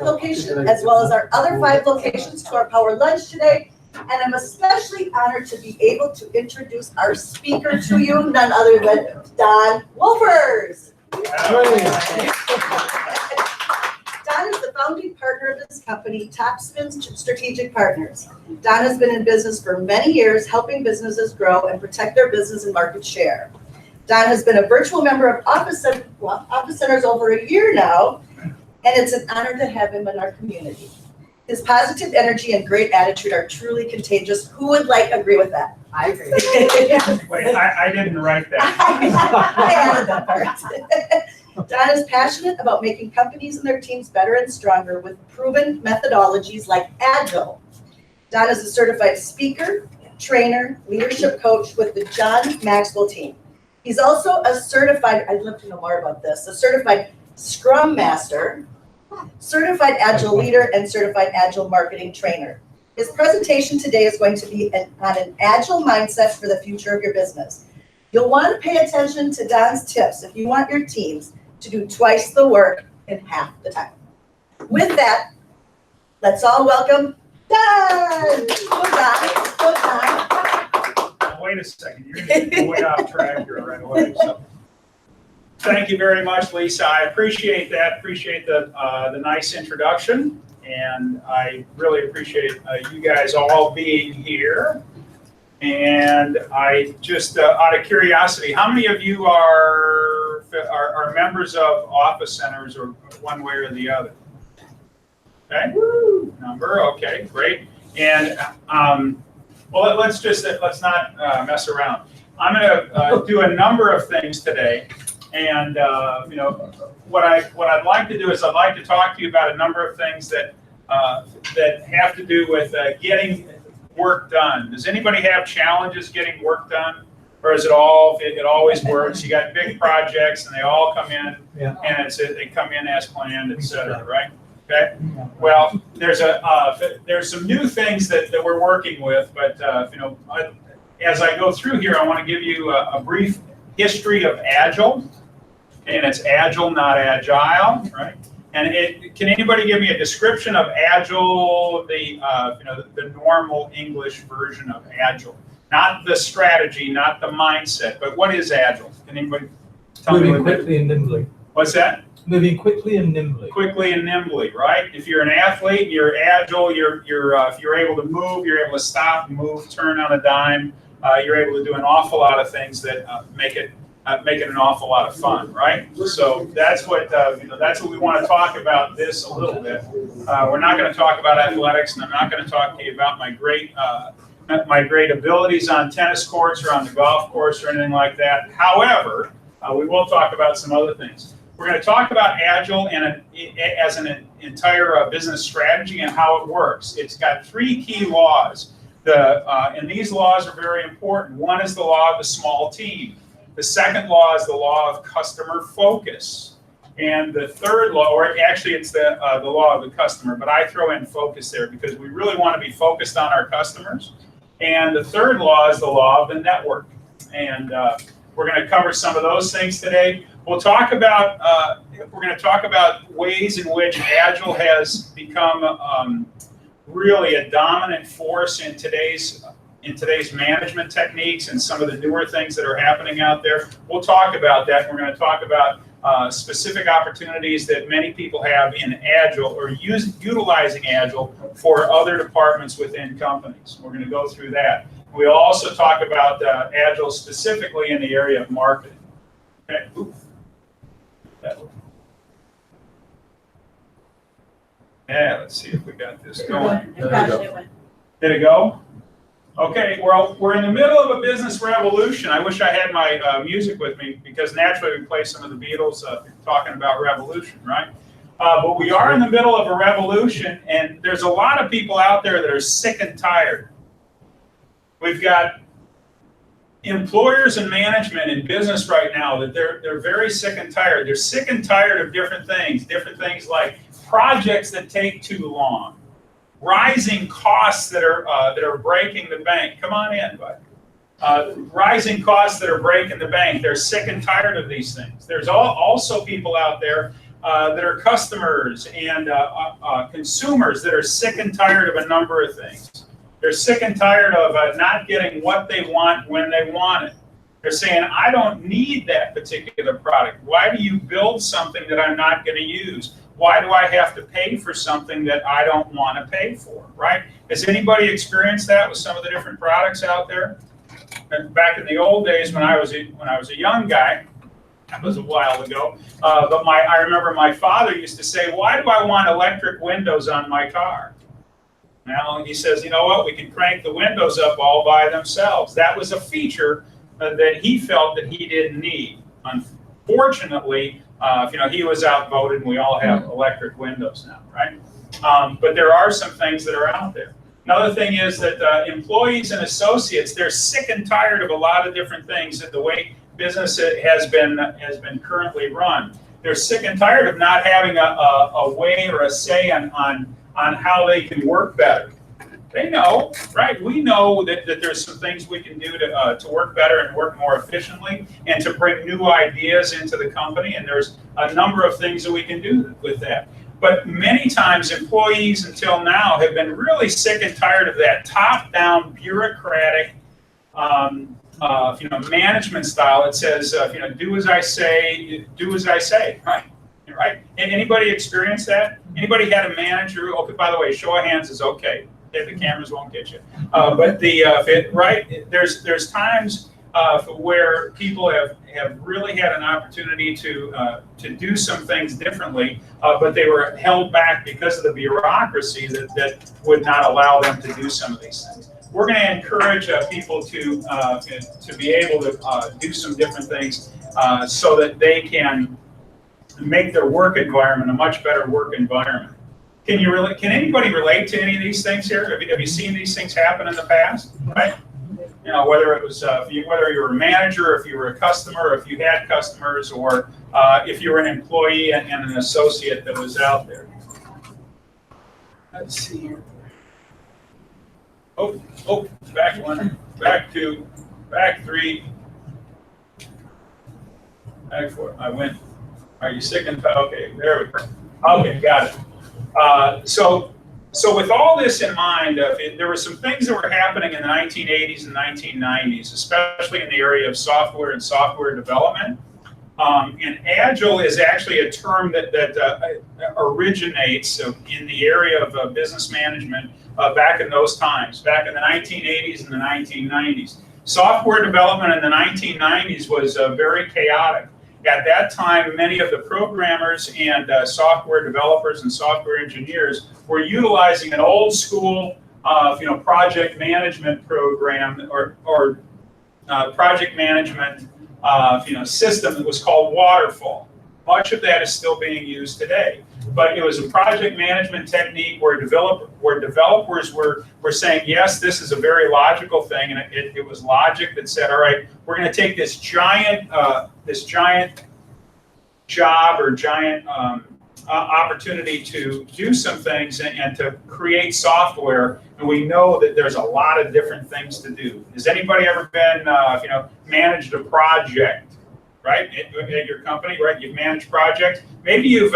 York location, as well as our other 5 locations, to our PowerLunch today. And I'm especially honored to be able to introduce our speaker to you, none other than Don Wolpers. Don is the founding partner of this company, TopSpin Strategic Partners. Don has been in business for many years, helping businesses grow and protect their business and market share. Don has been a virtual member of Office Centers over a year now, and it's an honor to have him in our community. His positive energy and great attitude are truly contagious. Who would agree with that? I agree. Wait, I didn't write that. I added that part. Don is passionate about making companies and their teams better and stronger with proven methodologies like Agile. Don is a certified speaker, trainer, leadership coach with the John Maxwell team. He's also a certified, I'd love to know more about this, a certified Scrum Master, certified Agile leader, and certified Agile marketing trainer. His presentation today is going to be on an Agile mindset for the future of your business. You'll want to pay attention to Don's tips if you want your teams to do twice the work in half the time. With that, let's all welcome Don. Go Don. Wait a second, you're going to get way off track here right away. So, thank you very much, Lisa. I appreciate that. Appreciate the nice introduction, and I really appreciate you guys all being here. And I just, out of curiosity, how many of you are members of Office Centers, or one way or the other? Okay, number. Okay, great. And well, let's not mess around. I'm going to do a number of things today, and you know, what I'd like to do is I'd like to talk to you about a number of things that that have to do with getting work done. Does anybody have challenges getting work done, or is it always works? You got big projects and they all come in, and they come in as planned, etc. Right? Okay. Well, there's some new things that we're working with, but you know, as I go through here, I want to give you a brief history of Agile, and it's Agile, not Agile, right? And can anybody give me a description of Agile, you know, the normal English version of Agile, not the strategy, not the mindset, but what is Agile? Can anybody tell me? Moving quickly and nimbly. What's that? Moving quickly and nimbly. Quickly and nimbly, right? If you're an athlete, you're agile. If you're able to move, you're able to stop, move, turn on a dime. You're able to do an awful lot of things that make it an awful lot of fun, right? So that's what you know. That's what we want to talk about this a little bit. We're not going to talk about athletics, and I'm not going to talk to you about my great abilities on tennis courts or on the golf course or anything like that. However, we will talk about some other things. We're going to talk about Agile as an entire business strategy and how it works. It's got 3 key laws, and these laws are very important. One is the law of the small team. The second law is the law of customer focus. And the third law, or actually it's the law of the customer, but I throw in focus there because we really want to be focused on our customers. And the third law is the law of the network. And we're going to cover some of those things today. We're going to talk about ways in which Agile has become really a dominant force in today's management techniques and some of the newer things that are happening out there. We'll talk about that. We're going to talk about specific opportunities that many people have in Agile or utilizing Agile for other departments within companies. We're going to go through that. We'll also talk about Agile specifically in the area of marketing. Okay. Ooh. Yeah, let's see if we got this going. Did it go? Okay, well, we're in the middle of a business revolution. I wish I had my music with me because naturally we play some of the Beatles talking about revolution, right? But we are in the middle of a revolution, and there's a lot of people out there that are sick and tired. We've got employers and management in business right now that they're very sick and tired. They're sick and tired of different things like projects that take too long, rising costs that are breaking the bank. Come on in, bud. Rising costs that are breaking the bank. They're sick and tired of these things. There's also people out there that are customers and consumers that are sick and tired of a number of things. They're sick and tired of not getting what they want when they want it. They're saying, I don't need that particular product. Why do you build something that I'm not going to use? Why do I have to pay for something that I don't want to pay for, right? Has anybody experienced that with some of the different products out there? And back in the old days when I was a young guy, that was a while ago, but I remember my father used to say, why do I want electric windows on my car? Well, he says, you know what, we can crank the windows up all by themselves. That was a feature that he felt that he didn't need. Unfortunately, he was outvoted, and we all have electric windows now, right? But there are some things that are out there. Another thing is that employees and associates, they're sick and tired of a lot of different things that the way business has been currently run. They're sick and tired of not having a way or a say on how they can work better. They know, right? We know that there's some things we can do to work better and work more efficiently and to bring new ideas into the company. And there's a number of things that we can do with that. But many times employees until now have been really sick and tired of that top-down bureaucratic management style that says, do as I say, right? Right? And anybody experience that? Anybody had a manager? Okay, by the way, show of hands is okay. The cameras won't get you. But there's times where people have really had an opportunity to do some things differently, but they were held back because of the bureaucracy that would not allow them to do some of these things. We're going to encourage people to be able to do some different things so that they can make their work environment a much better work environment. Can anybody relate to any of these things here? Have you seen these things happen in the past? Right? Whether it was whether you were a manager, if you were a customer, if you had customers, or if you were an employee and an associate that was out there. Let's see here. Oh, back one, back two, back three, back four. I went. Are you sick and tired? Okay, there we go. Okay, got it. So with all this in mind, there were some things that were happening in the 1980s and 1990s, especially in the area of software and software development. And Agile is actually a term that originates in the area of business management back in those times, back in the 1980s and the 1990s. Software development in the 1990s was very chaotic. At that time, many of the programmers and software developers and software engineers were utilizing an old school, project management program or project management, system that was called waterfall. Much of that is still being used today, but it was a project management technique where developers were saying, yes, this is a very logical thing, and it was logic that said, all right, we're going to take this giant job or giant opportunity to do some things and to create software, and we know that there's a lot of different things to do. Has anybody ever been, managed a project? Right, at your company, right? You've managed projects. Maybe you've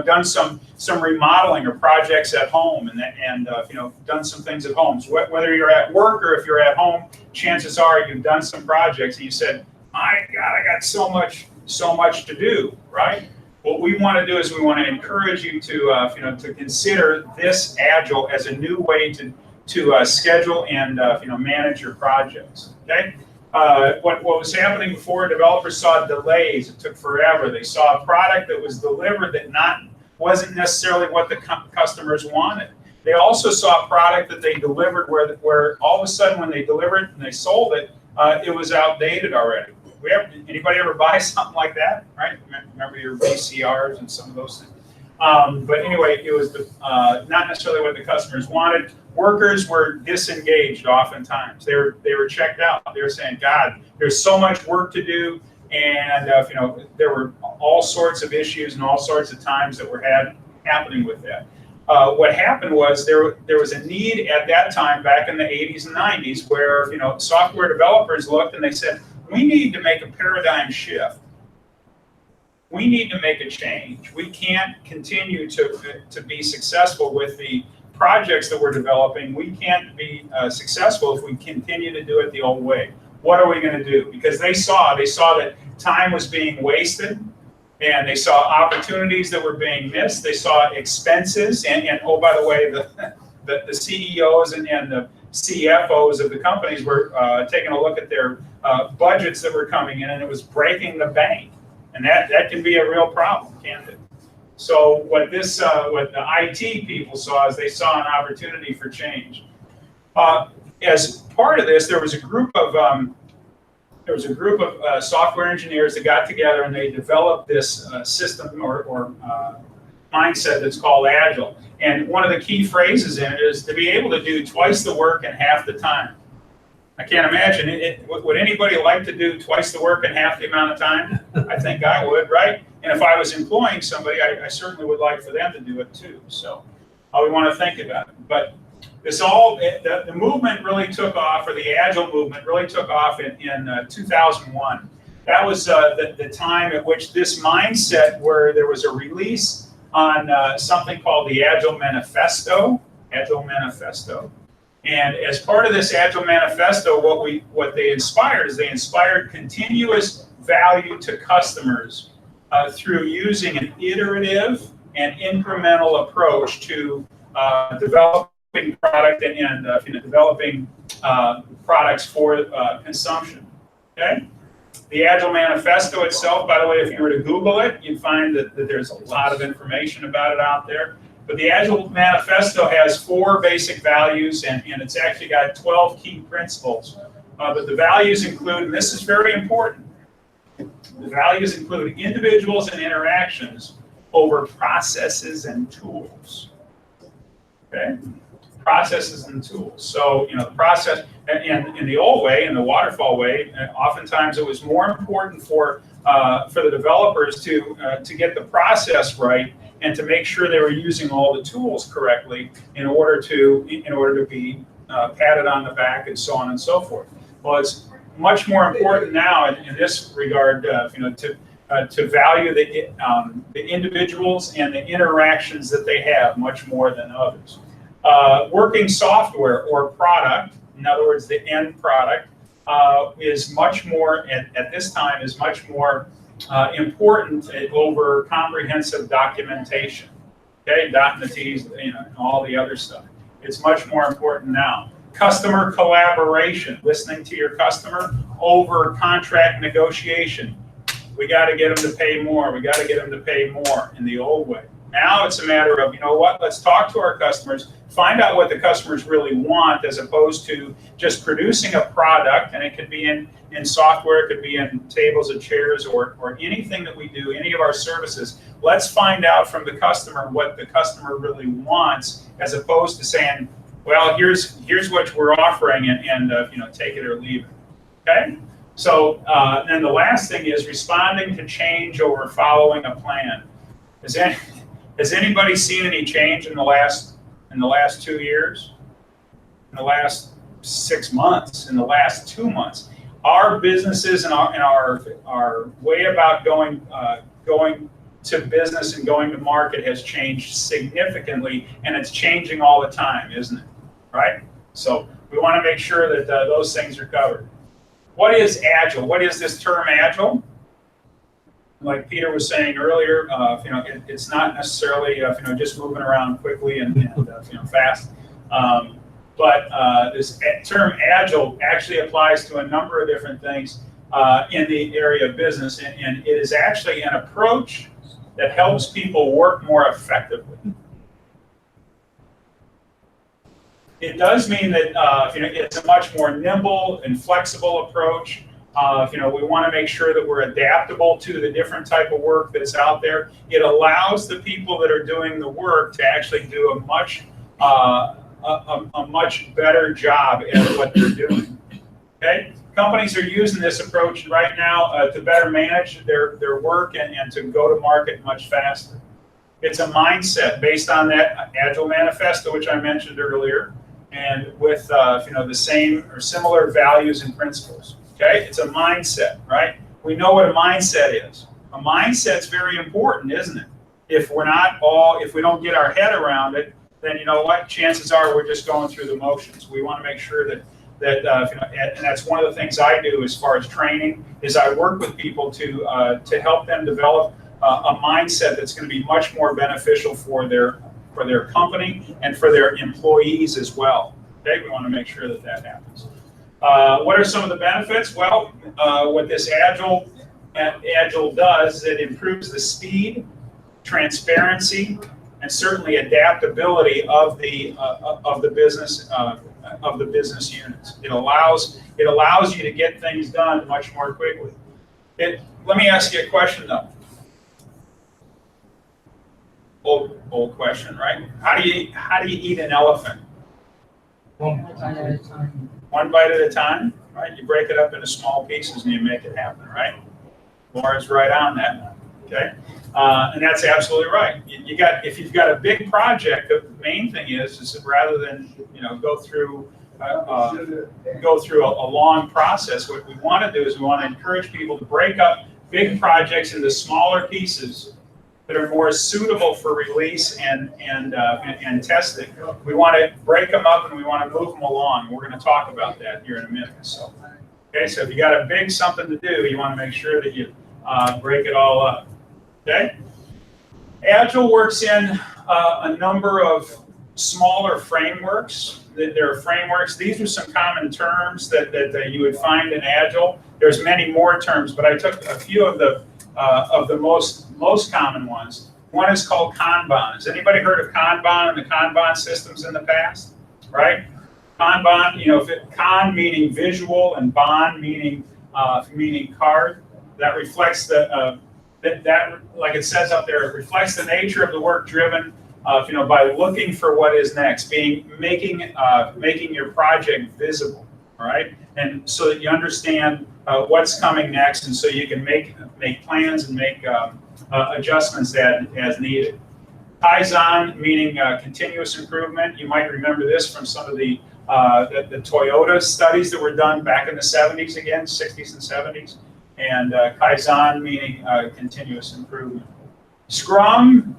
done some remodeling or projects at home, and done some things at home. So whether you're at work or if you're at home, chances are you've done some projects, and you said, "My God, I got so much to do." Right? What we want to do is we want to encourage you to consider this Agile as a new way to schedule and manage your projects. Okay. What was happening before, developers saw delays. It took forever. They saw a product that was delivered that wasn't necessarily what the customers wanted. They also saw a product that they delivered where all of a sudden when they delivered and they sold it, it was outdated already. Anybody ever buy something like that, right? Remember your VCRs and some of those things? But anyway, it was not necessarily what the customers wanted. Workers were disengaged oftentimes. They were checked out. They were saying, God, there's so much work to do. And there were all sorts of issues and all sorts of times that were happening with that. What happened was there was a need at that time back in the 80s and 90s where software developers looked and they said, we need to make a paradigm shift. we need to make a change. We can't continue to be successful with the projects that we're developing. We can't be successful if we continue to do it the old way. What are we going to do? Because they saw that time was being wasted, and they saw opportunities that were being missed. They saw expenses, and oh, by the way, the CEOs and the CFOs of the companies were taking a look at their budgets that were coming in, and it was breaking the bank. And that can be a real problem, can't it? So what the IT people saw is they saw an opportunity for change. As part of this, there was a group of software engineers that got together and they developed this system or mindset that's called Agile. And one of the key phrases in it is to be able to do twice the work in half the time. I can't imagine would anybody like to do twice the work in half the amount of time? I think I would, right? And if I was employing somebody, I certainly would like for them to do it too. So we want to think about it. But the movement really took off, or the Agile movement really took off in 2001. That was the time at which this mindset, where there was a release on something called the Agile Manifesto. And as part of this Agile Manifesto, what they inspired is they inspired continuous value to customers through using an iterative and incremental approach to developing product and developing products for consumption. Okay. The Agile Manifesto itself, by the way, if you were to Google it, you'd find that there's a lot of information about it out there. But the Agile Manifesto has 4 basic values, and it's actually got 12 key principles. But the values include, and this is very important, the values include individuals and interactions over processes and tools. Okay? Processes and tools. So, the process, in the old way, in the waterfall way, oftentimes it was more important for the developers to get the process right and to make sure they were using all the tools correctly in order to be patted on the back and so on and so forth. Well, it's much more important now in this regard, to value the individuals and the interactions that they have much more than others. Working software or product, in other words, the end product, is much more, at this time, is much more important over comprehensive documentation. Okay, dotting the T's, and all the other stuff. It's much more important now. Customer collaboration, listening to your customer, over contract negotiation. We got to get them to pay more. We got to get them to pay more in the old way. Now it's a matter of, let's talk to our customers, find out what the customers really want, as opposed to just producing a product, and it could be in software, it could be in tables and chairs, or anything that we do, any of our services. Let's find out from the customer what the customer really wants, as opposed to saying, well, here's what we're offering, and take it or leave it. Okay? So then the last thing is responding to change over following a plan. Has anybody seen any change in the last 2 years? In the last 6 months? In the last 2 months? Our businesses and our way about going to business and going to market has changed significantly, and it's changing all the time, isn't it? Right? So we want to make sure that those things are covered. What is Agile? What is this term Agile? Like Peter was saying earlier, it's not necessarily just moving around quickly and fast. But this term Agile actually applies to a number of different things in the area of business, and it is actually an approach that helps people work more effectively. It does mean that it's a much more nimble and flexible approach. We want to make sure that we're adaptable to the different type of work that's out there. It allows the people that are doing the work to actually do a much better job at what they're doing. Okay, companies are using this approach right now to better manage their work and to go to market much faster. It's a mindset based on that Agile Manifesto, which I mentioned earlier, and with the same or similar values and principles. Okay, it's a mindset, right? We know what a mindset is. A mindset's very important, isn't it? If we don't get our head around it, then you know what? Chances are we're just going through the motions. We want to make sure that and that's one of the things I do as far as training is I work with people to help them develop a mindset that's going to be much more beneficial for their company and for their employees as well. Okay, we want to make sure that happens. What are some of the benefits? Well, what this Agile does is it improves the speed, transparency, and certainly adaptability of the business units. It allows you to get things done much more quickly. Let me ask you a question though. Old question, right? How do you eat an elephant? One. One bite at a time, right? You break it up into small pieces and you make it happen, right? Laura's right on that. Okay, and that's absolutely right. If you've got a big project, the main thing is rather than go through a long process, what we want to do is we want to encourage people to break up big projects into smaller pieces that are more suitable for release and testing. We want to break them up and we want to move them along. We're going to talk about that here in a minute. So, okay, so if you got a big something to do, you want to make sure that you break it all up. Okay, Agile works in a number of smaller frameworks. There are frameworks. These are some common terms that you would find in Agile. There's many more terms, but I took a few of the most common ones. One is called Kanban. Has anybody heard of Kanban and the Kanban systems in the past? Right? Kanban, Kan meaning visual and Ban meaning card. That reflects that like it says up there, it reflects the nature of the work driven by looking for what is next, making your project visible, all right? And so that you understand what's coming next, and so you can make plans and make adjustments as needed. Kaizen meaning continuous improvement. You might remember this from some of the Toyota studies that were done back in the 70s again, 60s and 70s. And Kaizen meaning continuous improvement. Scrum,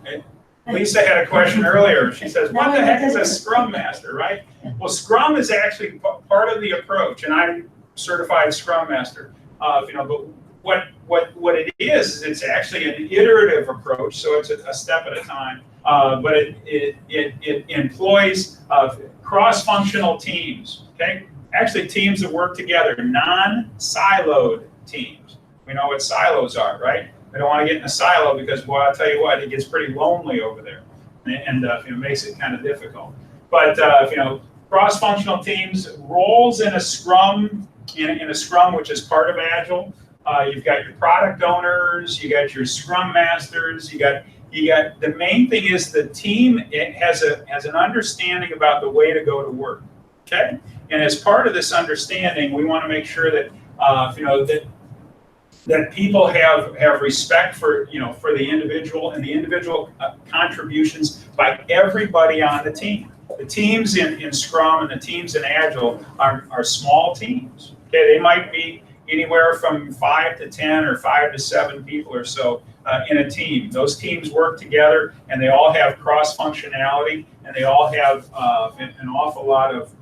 Lisa had a question earlier. She says, what the heck is a Scrum Master, right? Well, Scrum is actually part of the approach, and I'm certified Scrum Master. But what it is it's actually an iterative approach, so it's a step at a time. But it employs cross-functional teams, okay? Actually, teams that work together, non-siloed teams. We know what silos are, right? We don't want to get in a silo because, well, I'll tell you what, it gets pretty lonely over there, and makes it kind of difficult. But cross-functional teams, roles in a Scrum, in a Scrum, which is part of Agile. You've got your product owners, you got your Scrum Masters, you got the main thing is the team has an understanding about the way to go to work. Okay, and as part of this understanding, we want to make sure that that people have respect for the individual and the individual contributions by everybody on the team. The teams in Scrum and the teams in Agile are small teams. Okay, they might be anywhere from 5 to 10 or 5 to 7 people or so in a team. Those teams work together and they all have cross functionality and they all have an awful lot of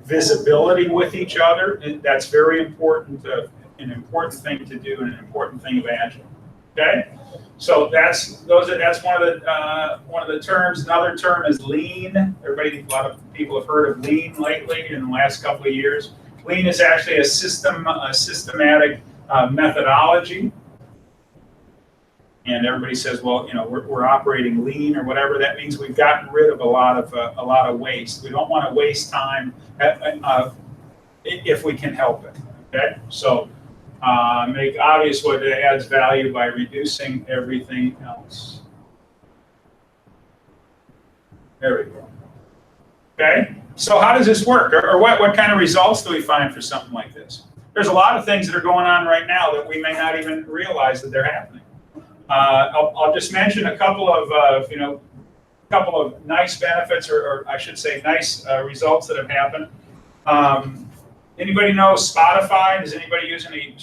visibility with each other. And that's very important. An important thing to do and an important thing of Agile. Okay, so that's one of the terms. Another term is Lean. A lot of people have heard of Lean lately in the last couple of years. Lean is actually a systematic methodology. And everybody says, well, we're operating lean or whatever. That means we've gotten rid of a lot of waste. We don't want to waste time if we can help it. Okay, so make obvious what adds value by reducing everything else. There we go. Okay, so how does this work, or what kind of results do we find for something like this? There's a lot of things that are going on right now that we may not even realize that they're happening. I'll just mention a couple of nice benefits, or I should say nice results that have happened. Anybody know Spotify? Does anybody use any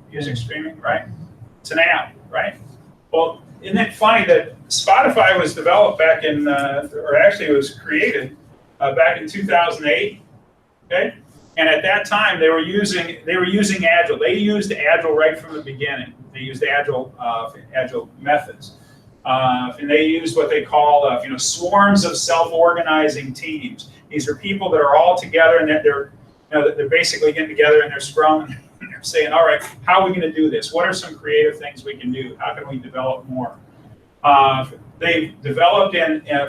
music streaming, right? It's an app, right? Well, isn't it funny that Spotify was developed back in, or actually it was created back in 2008, okay? And at that time, they were using Agile. They used Agile right from the beginning. They used Agile methods, and they used what they call swarms of self-organizing teams. These are people that are all together, and they're basically getting together in their scrum, and they're saying, all right, how are we going to do this? What are some creative things we can do? How can we develop more? They've developed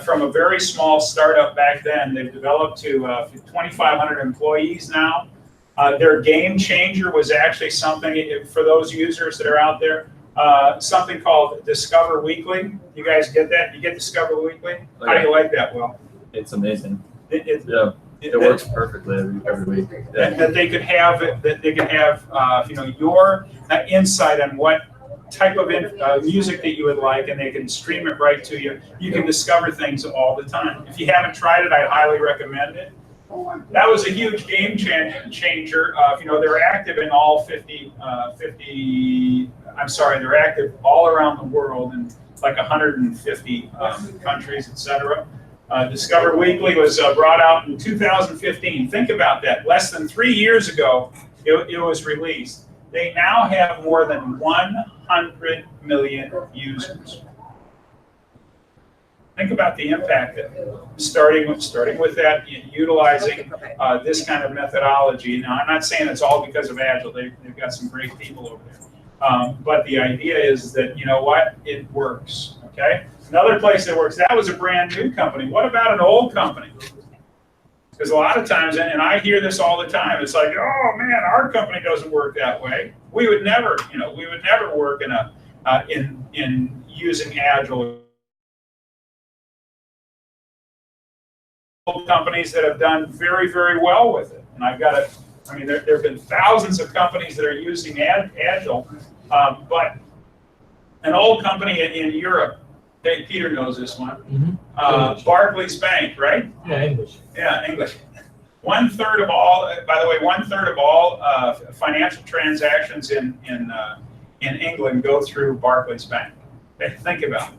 from a very small startup back then. They've developed to 2,500 employees now. Their game changer was actually something for those users that are out there. Something called Discover Weekly. You guys get that? You get Discover Weekly? How do you like that, Will? It's amazing. Yeah. It works perfectly every week. Yeah. That they could have your insight on what type of music that you would like, and they can stream it right to you. You can discover things all the time. If you haven't tried it, I highly recommend it. That was a huge game changer. They're active in all 50. They're active all around the world in like 150 countries, etc. Discover Weekly was brought out in 2015. Think about that. Less than 3 years ago, it was released. They now have more than 100 million users. Think about the impact that starting with that, utilizing this kind of methodology. Now, I'm not saying it's all because of Agile. They've got some great people over there. But the idea is that, you know what, it works, okay? Another place that works, that was a brand new company. What about an old company? Because a lot of times, and I hear this all the time, it's like, oh man, our company doesn't work that way. We would never work in using Agile. Companies that have done very, very well with it. And there have been thousands of companies that are using Agile, but an old company in Europe, Peter knows this one, Barclays Bank, right? Yeah, English. Yeah, English. 1/3 of all, by the way, 1/3 of all financial transactions in England go through Barclays Bank. Okay, think about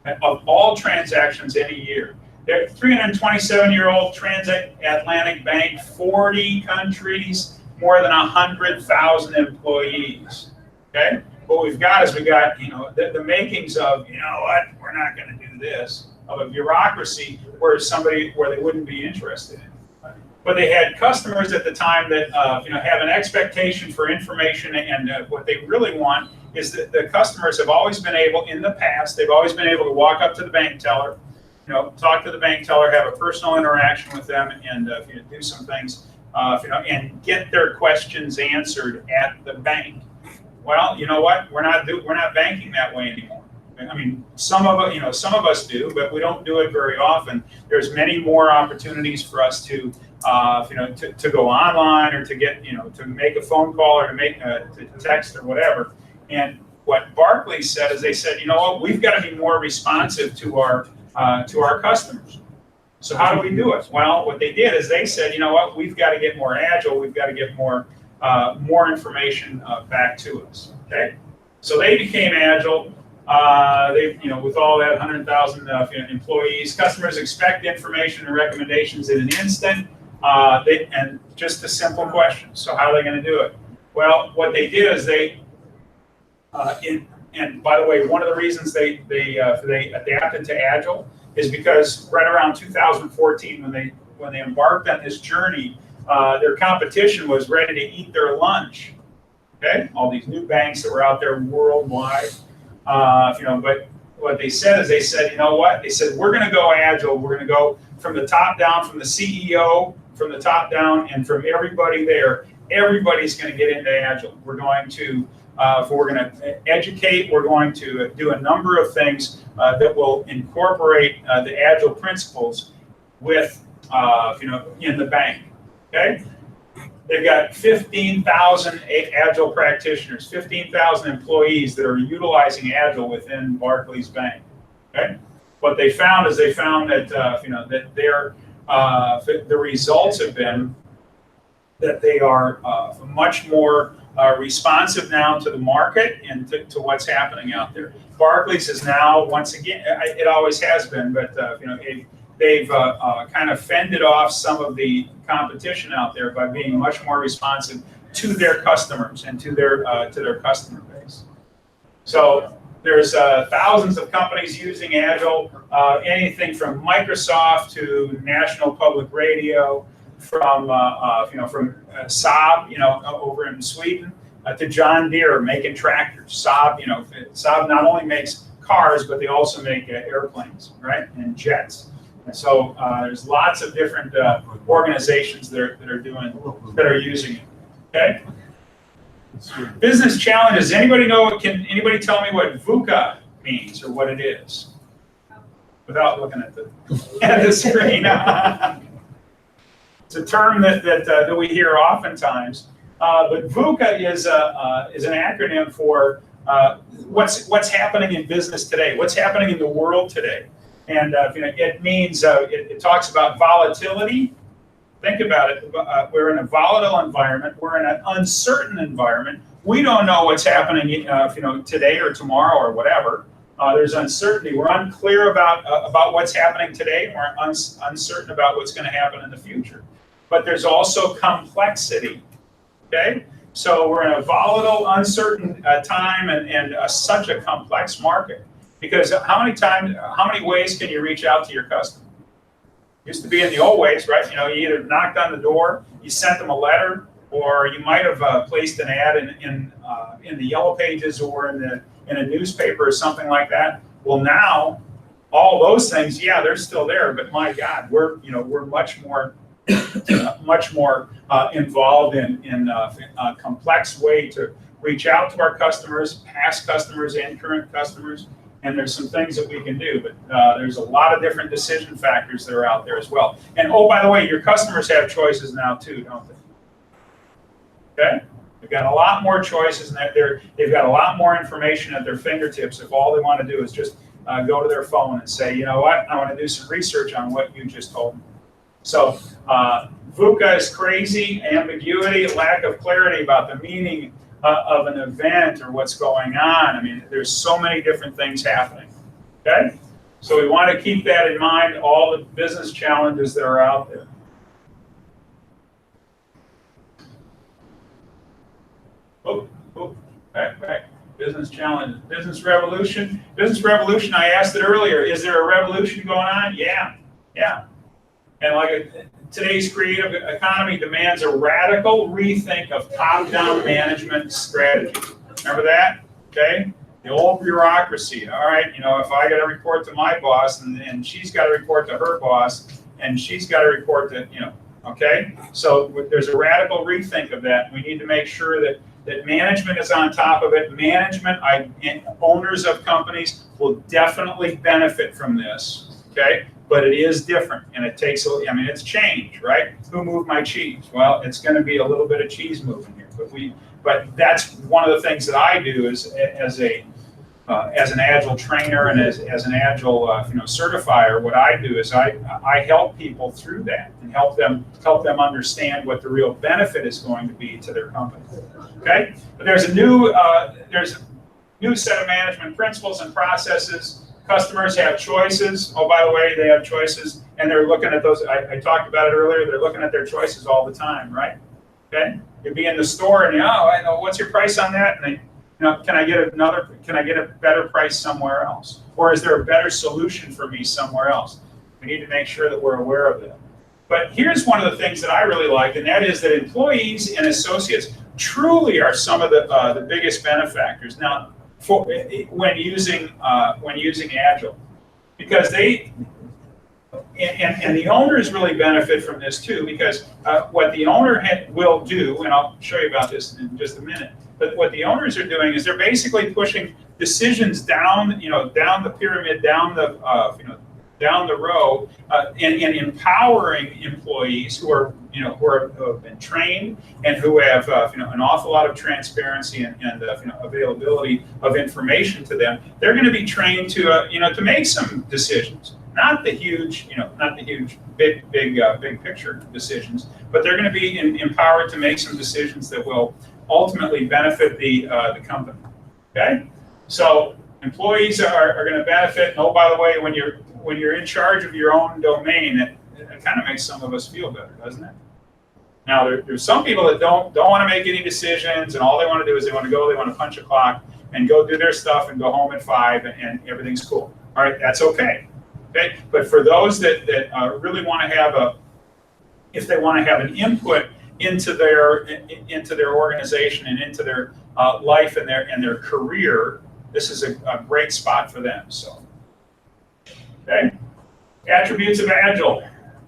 that. Of all transactions in a year, they're 327-year-old transatlantic bank, 40 countries, more than 100,000 employees. Okay, what we've got is the makings of, you know what, we're not going to do this, of a bureaucracy where they wouldn't be interested in. But they had customers at the time that have an expectation for information, and what they really want is that the customers have always been able, in the past, they've always been able to walk up to the bank teller, talk to the bank teller, have a personal interaction with them, and do some things, and get their questions answered at the bank. Well, you know what? We're not banking that way anymore. I mean, some of us do, but we don't do it very often. There's many more opportunities for us to go online, or to get, to make a phone call, or to text or whatever. And what Barclays said is, they said, you know what, we've got to be more responsive to our customers. So how do we do it? Well, what they did is they said, you know what, we've got to get more agile. We've got to get more information back to us. Okay, so they became agile. With all that 100,000 employees, customers expect information and recommendations in an instant, and just a simple question. So how are they going to do it? Well, what they did is and by the way, one of the reasons they adapted to Agile is because right around 2014, when they embarked on this journey, their competition was ready to eat their lunch. Okay, all these new banks that were out there worldwide. But what they said is, you know what? They said, we're going to go Agile. We're going to go from the top down, from the CEO, from the top down, and from everybody there. Everybody's going to get into Agile. We're going to educate. We're going to do a number of things that will incorporate the Agile principles with, in the bank. Okay. They've got 15,000 Agile practitioners, 15,000 employees that are utilizing Agile within Barclays Bank. Okay, what they found is that that the results have been that they are much more responsive now to the market and to what's happening out there. Barclays is now, once again, it always has been, but they've kind of fended off some of the competition out there by being much more responsive to their customers and to their customer base. So there's thousands of companies using Agile, anything from Microsoft to National Public Radio, from Saab, over in Sweden, to John Deere making tractors. Saab, Saab not only makes cars, but they also make airplanes, right, and jets. And so there's lots of different organizations that are using it. Okay. Business challenges. Anybody know? Can anybody tell me what VUCA means or what it is? Without looking at the screen. It's a term that we hear oftentimes, but VUCA is an acronym for what's happening in business today, what's happening in the world today, and it means it talks about volatility. Think about it. We're in a volatile environment. We're in an uncertain environment. We don't know what's happening, today or tomorrow or whatever. There's uncertainty. We're unclear about what's happening today. We're uncertain about what's going to happen in the future. But there's also complexity. Okay, so we're in a volatile, uncertain time, and such a complex market. Because how many ways can you reach out to your customer? Used to be in the old ways, right? You either knocked on the door, you sent them a letter, or you might have placed an ad in the Yellow Pages or in a newspaper or something like that. Well, now all those things, yeah, they're still there, but my God, we're much more involved in a complex way to reach out to our customers, past customers, and current customers. And there's some things that we can do, but there's a lot of different decision factors that are out there as well. And oh, by the way, your customers have choices now too, don't they? Okay? They've got a lot more choices, and they've got a lot more information at their fingertips if all they want to do is just go to their phone and say, you know what, I want to do some research on what you just told me. So VUCA is crazy, ambiguity, lack of clarity about the meaning of an event or what's going on. I mean, there's so many different things happening, okay? So we want to keep that in mind, all the business challenges that are out there. Back. Business challenges, business revolution. Business revolution, I asked it earlier, is there a revolution going on? Yeah. And today's creative economy demands a radical rethink of top-down management strategy. Remember that? Okay? The old bureaucracy. All right, if I got to report to my boss and she's got to report to her boss and she's got to report to, okay? So there's a radical rethink of that. We need to make sure that management is on top of it. Management, owners of companies will definitely benefit from this, okay? But it is different, and it takes, it's change, right? Who moved my cheese? Well, it's going to be a little bit of cheese moving here, but that's one of the things that I do as an Agile trainer and as an Agile certifier. What I do is I help people through that and help them understand what the real benefit is going to be to their company. Okay, but there's a new set of management principles and processes. Customers have choices. Oh, by the way, they have choices, and they're looking at those. I talked about it earlier. They're looking at their choices all the time, right? Okay, you'd be in the store and I know what's your price on that, and can I get a better price somewhere else, or is there a better solution for me somewhere else? We need to make sure that we're aware of that. But here's one of the things that I really like, and that is that employees and associates truly are some of the biggest benefactors now when using Agile, because and the owners really benefit from this too, because what the owner will do, and I'll show you about this in just a minute, but what the owners are doing is they're basically pushing decisions down the pyramid, down the row, and empowering employees who have been trained and who have an awful lot of transparency and availability of information to them. They're going to be trained to make some decisions, not the huge big picture decisions, but they're going to be empowered to make some decisions that will ultimately benefit the company. Okay, so employees are going to benefit. And oh, by the way, when you're in charge of your own domain, it kind of makes some of us feel better, doesn't it? Now, there's some people that don't want to make any decisions, and all they want to do is they want to punch a clock and go do their stuff and go home at 5, and everything's cool. All right, that's okay. Okay, but for those that really want to have if they want to have an input into their organization and into their life and their career, this is a great spot for them. So, okay, attributes of Agile.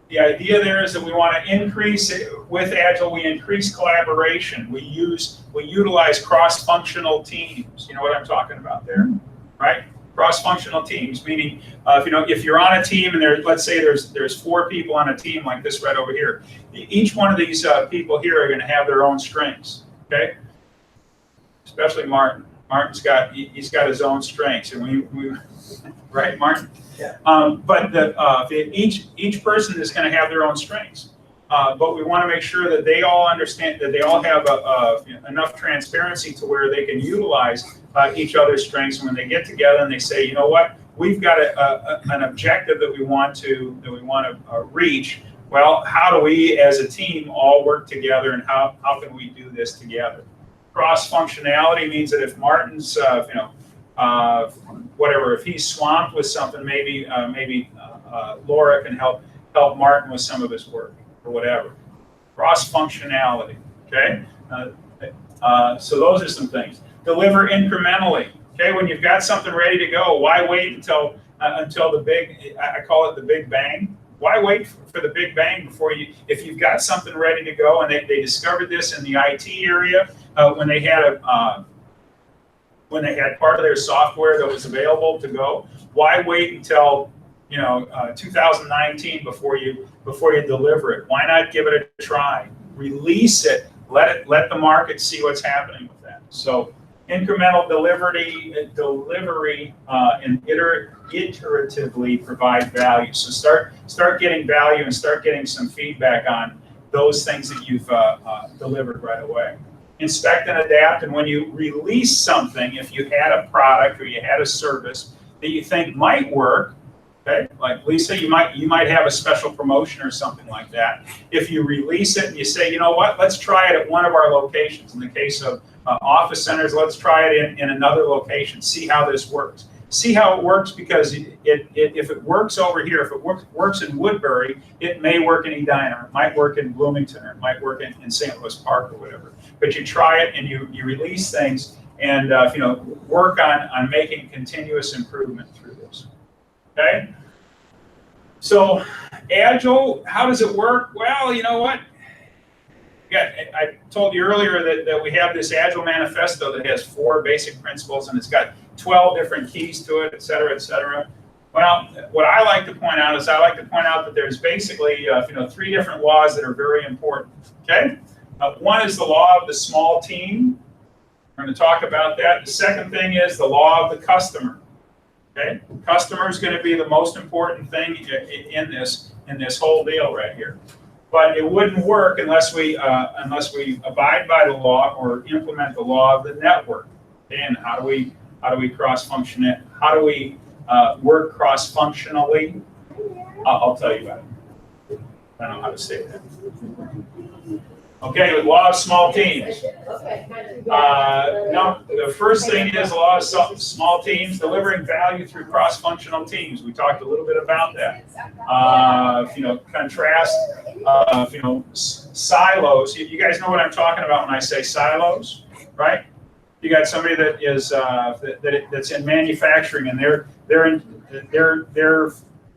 The idea there is that we want to increase with Agile. We increase collaboration. We utilize cross-functional teams. You know what I'm talking about there, right? Cross-functional teams, meaning if you're on a team and let's say there's 4 people on a team like this right over here. Each one of these people here are going to have their own strengths. Okay, especially Martin. Martin's got his own strengths, and we right, Martin. Yeah. But each person is going to have their own strengths. But we want to make sure that they all understand that they all have enough transparency to where they can utilize each other's strengths. And when they get together and they say, you know what, we've got an objective that we want to reach. Well, how do we as a team all work together, and how can we do this together? Cross functionality means that if Martin's if he's swamped with something, maybe Laura can help Martin with some of his work or whatever. Cross functionality. Okay, so those are some things. Deliver incrementally. Okay, when you've got something ready to go, why wait until the big? I call it the big bang. Why wait for the big bang before if you've got something ready to go? And they discovered this in the IT area when they had part of their software that was available to go. Why wait until 2019 before you deliver it? Why not give it a try? Release it. Let the market see what's happening with that. So incremental delivery and iteratively provide value. So start getting value and start getting some feedback on those things that you've delivered right away. Inspect and adapt, and when you release something, if you had a product or you had a service that you think might work, okay, like Lisa, you might have a special promotion or something like that. If you release it and you say, you know what, let's try it at one of our locations. In the case of office centers, let's try it in another location. See how this works. See how it works, because if it works over here, if it works in Woodbury, it may work in Edina, it might work in Bloomington, or it might work in St. Louis Park or whatever. But you try it and you release things and work on making continuous improvement through this. Okay. So Agile, how does it work? Well, you know what? I told you earlier that we have this Agile manifesto that has 4 basic principles, and it's got 12 different keys to it, et cetera, et cetera. Well, what I like to point out is that there's basically 3 different laws that are very important. Okay, one is the law of the small team. We're going to talk about that. The second thing is the law of the customer. Okay, customer is going to be the most important thing in this whole deal right here. But it wouldn't work unless we abide by the law or implement the law of the network. And how do we cross-function it? How do we work cross-functionally? I'll tell you about it. I don't know how to say that. Okay, the law of small teams. No, the first thing is the law of small teams, delivering value through cross-functional teams. We talked a little bit about that. Contrast, silos. You guys know what I'm talking about when I say silos, right? You got somebody that is that's in manufacturing, and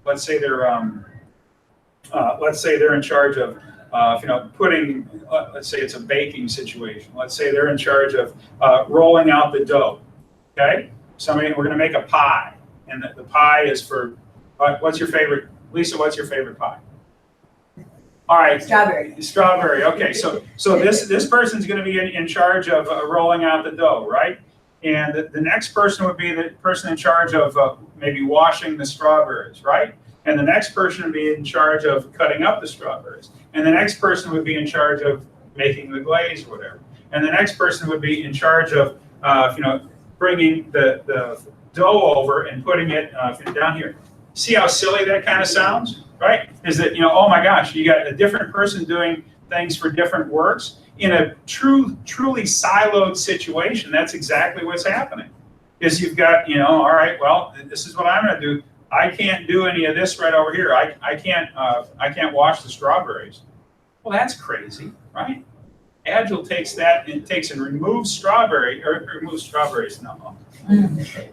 let's say they're in charge of putting, let's say it's a baking situation. Let's say they're in charge of rolling out the dough. Okay, we're going to make a pie, and the pie is for what's your favorite, Lisa? What's your favorite pie? All right, Strawberry. Strawberry. Okay, so this person's going to be in charge of rolling out the dough, right? And the next person would be the person in charge of maybe washing the strawberries, right? And the next person would be in charge of cutting up the strawberries. And the next person would be in charge of making the glaze or whatever. and the next person would be in charge of, bringing the dough over and putting it down here. See how silly that kind of sounds, right? Is that, oh my gosh, you got a different person doing things for different works. In a truly siloed situation, that's exactly what's happening. Is you've got, all right, well, this is what I'm going to do. I can't do any of this right over here. I can't wash the strawberries. Well, that's crazy, right? Agile takes that and removes strawberries. No.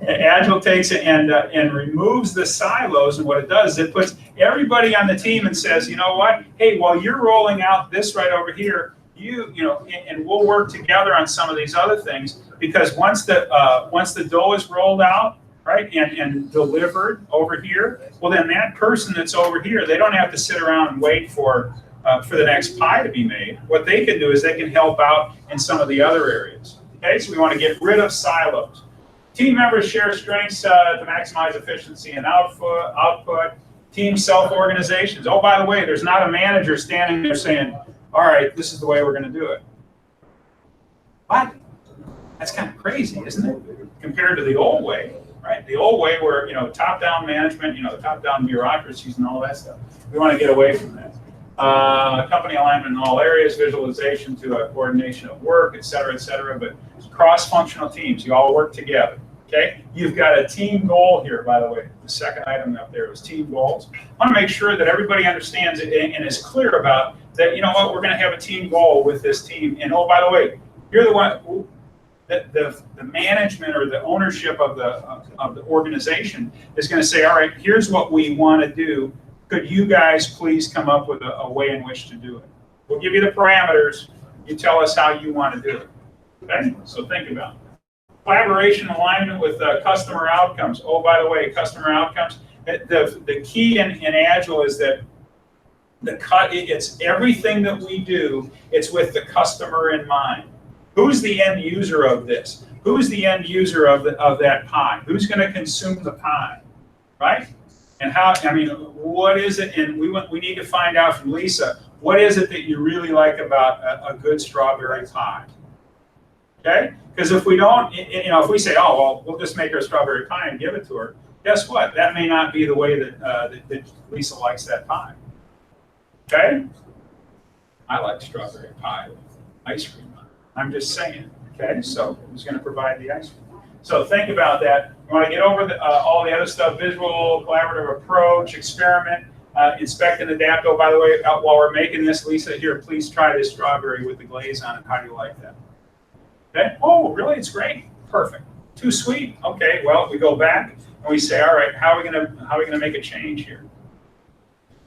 Agile takes it and removes the silos, and what it does is it puts everybody on the team and says, you know what? Hey, while you're rolling out this right over here, and we'll work together on some of these other things, because once the dough is rolled out, right, and delivered over here, well, then that person that's over here, they don't have to sit around and wait for the next pie to be made. What they can do is they can help out in some of the other areas. Okay, so we want to get rid of silos. Team members share strengths to maximize efficiency and output. Team self-organizations. Oh, by the way, there's not a manager standing there saying, all right, this is the way we're going to do it. What? That's kind of crazy, isn't it? Compared to the old way, right? The old way where, top-down management, the top-down bureaucracies and all that stuff. We want to get away from that. Company alignment in all areas, visualization to coordination of work, et cetera, but cross-functional teams, you all work together, okay? You've got a team goal here, by the way. The second item up there was team goals. I want to make sure that everybody understands it and is clear about that, we're going to have a team goal with this team. And oh, by the way, you're the one, the management or the ownership of the organization is going to say, all right, here's what we want to do. Could you guys please come up with a way in which to do it? We'll give you the parameters. You tell us how you want to do it. Okay? So think about it. Collaboration, alignment with customer outcomes. Oh, by the way, customer outcomes. The key in Agile is that it's everything that we do, it's with the customer in mind. Who's the end user of this? Who's the end user of that pie? Who's going to consume the pie, right? And what is it? And we need to find out from Lisa, what is it that you really like about a good strawberry pie? Okay? Because if we don't, if we say, oh, well, we'll just make her a strawberry pie and give it to her, guess what? That may not be the way that Lisa likes that pie. Okay? I like strawberry pie with ice cream on it. I'm just saying. Okay? So who's going to provide the ice cream? So think about that. You want to get over all the other stuff: visual, collaborative approach, experiment, inspect and adapt. Oh, by the way, while we're making this, Lisa, here, please try this strawberry with the glaze on it. How do you like that? Okay. Oh, really? It's great. Perfect. Too sweet? Okay. Well, we go back and we say, all right, how are we gonna make a change here?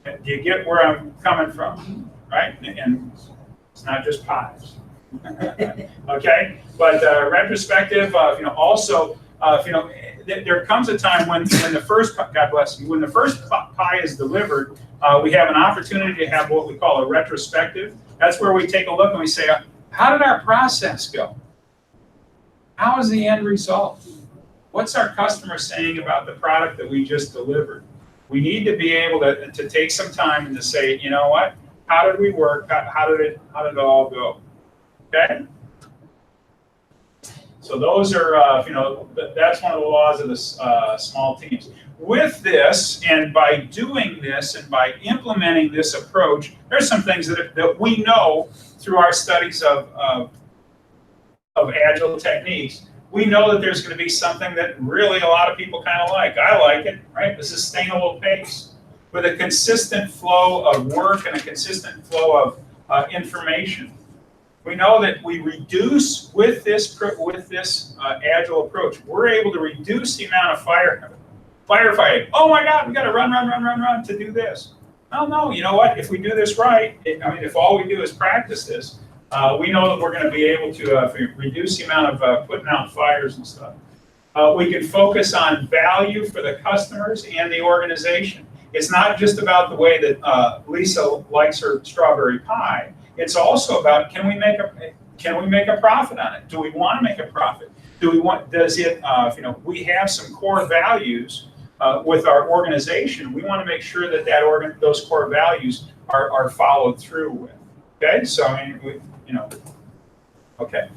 Do you get where I'm coming from? Right? And it's not just pies. Okay, but retrospective, also, there comes a time when the first, God bless you, when the first pie is delivered, we have an opportunity to have what we call a retrospective. That's where we take a look and we say, how did our process go? How is the end result? What's our customer saying about the product that we just delivered? We need to be able to take some time and to say, you know what? How did we work? How did it all go? Okay, so those are, that's one of the laws of the small teams. With this, and by doing this, and by implementing this approach, there's some things that we know through our studies of Agile techniques. We know that there's going to be something that really a lot of people kind of like. I like it, right? The sustainable pace with a consistent flow of work and a consistent flow of information. We know that we reduce with this Agile approach, we're able to reduce the amount of firefighting. Oh my God, we got to run to do this. No, you know what? If we do this right, if all we do is practice this, we know that we're going to be able to reduce the amount of putting out fires and stuff. We can focus on value for the customers and the organization. It's not just about the way that Lisa likes her strawberry pie. It's also about, can we make a profit on it? Do we want to make a profit? We have some core values with our organization. We want to make sure that those core values are followed through with. Okay, so Okay.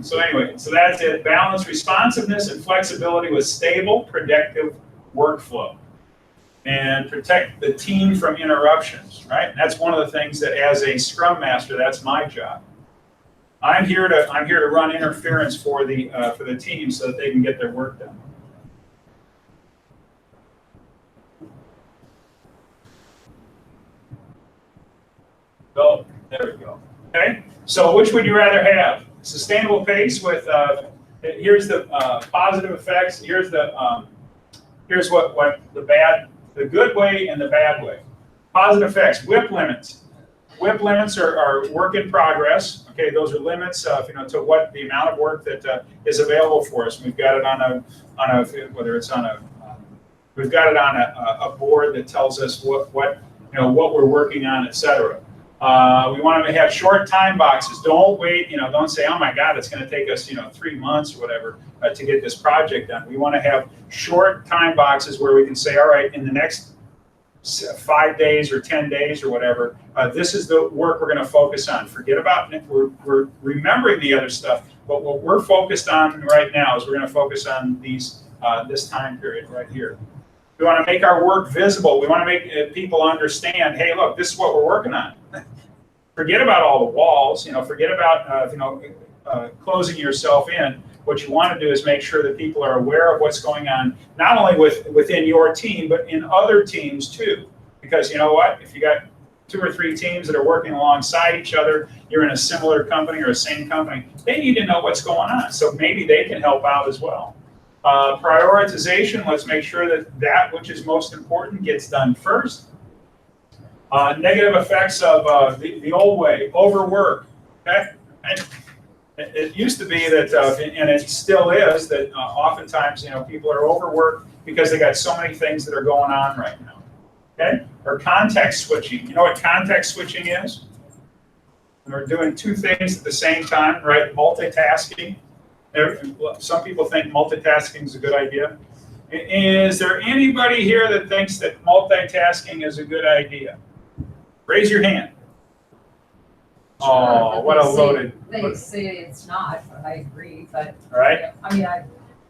So anyway, so that's it. Balance responsiveness and flexibility with stable, predictive workflow. And protect the team from interruptions, right? And that's one of the things that as a Scrum Master, that's my job. I'm here to run interference for the team so that they can get their work done. So there we go. Okay. So which would you rather have? Sustainable pace with here's the positive effects. Here's what the good way and the bad way. Positive effects. WIP limits. WIP limits are work in progress. Okay, those are limits to what the amount of work that is available for us. We've got it on we've got it on a board that tells us what we're working on, etc. We want to have short time boxes. Don't wait. Don't say, oh my God, it's going to take us 3 months or whatever to get this project done. We want to have short time boxes where we can say, all right, in the next 5 days or 10 days or whatever, this is the work we're going to focus on. Forget about it. We're remembering the other stuff, but what we're focused on right now is we're going to focus on this time period right here. We want to make our work visible. We want to make people understand, hey, look, this is what we're working on. Forget about all the walls. Forget about closing yourself in. What you want to do is make sure that people are aware of what's going on, not only within your team, but in other teams too. Because you know what? If you got 2 or 3 teams that are working alongside each other, you're in a similar company or a same company, they need to know what's going on. So maybe they can help out as well. Prioritization, let's make sure that which is most important gets done first. Negative effects of the old way, overwork. Okay? And it used to be that, and it still is, that oftentimes people are overworked because they got so many things that are going on right now. Okay? Or context switching. You know what context switching is? When we're doing 2 things at the same time, right? Multitasking. Some people think multitasking is a good idea. Is there anybody here that thinks that multitasking is a good idea? Raise your hand. Oh, what a loaded. They say it's not, but I agree, but. All right. I mean,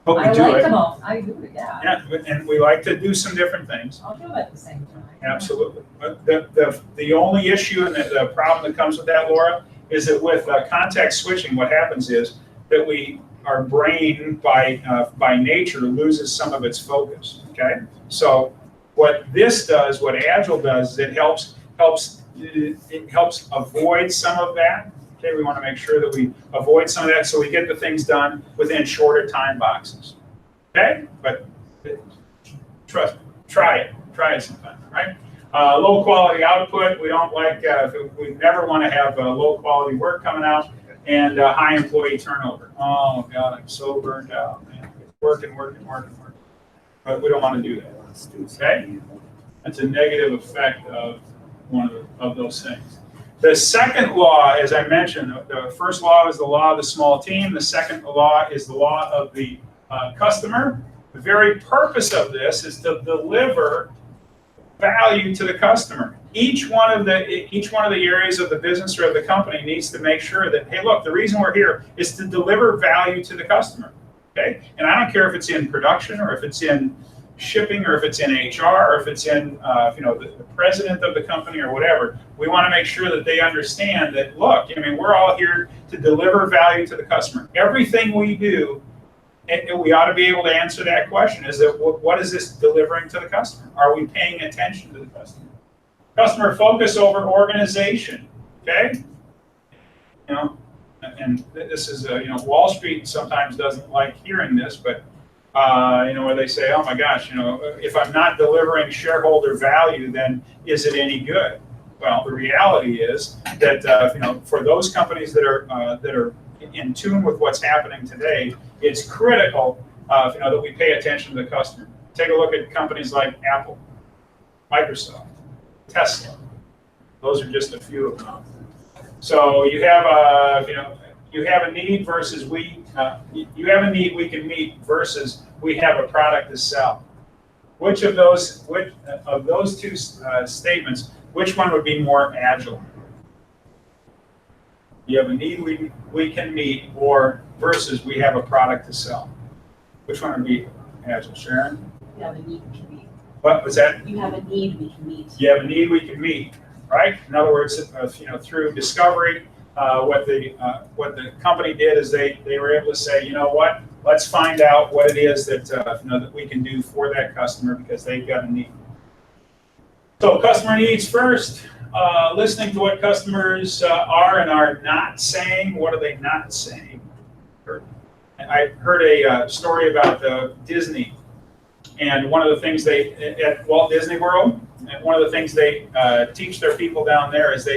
But we I do like it. them all, I do it, yeah. Yeah, and we like to do some different things. I'll do it at the same time. Absolutely. But the only issue and the problem that comes with that, Laura, is that with context switching, what happens is that our brain by nature loses some of its focus. Okay. So what this does, what Agile does, is it helps avoid some of that. Okay, we want to make sure that we avoid some of that so we get the things done within shorter time boxes. Okay, but try it sometime, right? Low quality output, we don't like, we never want to have low quality work coming out, and high employee turnover. Oh God, I'm so burned out, man. Working. But we don't want to do that, okay? That's a negative effect of one of those things. The second law, as I mentioned, the first law is the law of the small team. The second law is the law of the customer. The very purpose of this is to deliver value to the customer. Each one of the areas of the business or of the company needs to make sure that, hey, look, the reason we're here is to deliver value to the customer. Okay, and I don't care if it's in production or if it's in shipping or if it's in HR or if it's in the president of the company or whatever. We want to make sure that they understand that, look, I mean, we're all here to deliver value to the customer. Everything we do, and we ought to be able to answer that question, is that what is this delivering to the customer? Are we paying attention to the customer? Customer focus over organization, okay? And this is, Wall Street sometimes doesn't like hearing this, but where they say, oh my gosh, if I'm not delivering shareholder value, then is it any good? Well, the reality is that for those companies that are in tune with what's happening today, it's critical that we pay attention to the customer. Take a look at companies like Apple, Microsoft, Tesla. Those are just a few of them. So you have a need versus you have a need we can meet versus we have a product to sell. Which of those two statements, which one would be more agile? You have a need we can meet, or versus we have a product to sell. Which one would be Agile, Sharon? You have a need we can meet. What was that? You have a need we can meet. You have a need we can meet, right? In other words, through discovery, what the company did is they were able to say, you know what, let's find out what it is that that we can do for that customer because they've got a need. So customer needs first. Listening to what customers are and are not saying. What are they not saying? I heard a story about Disney, and one of the things at Walt Disney World, and one of the things they teach their people down there is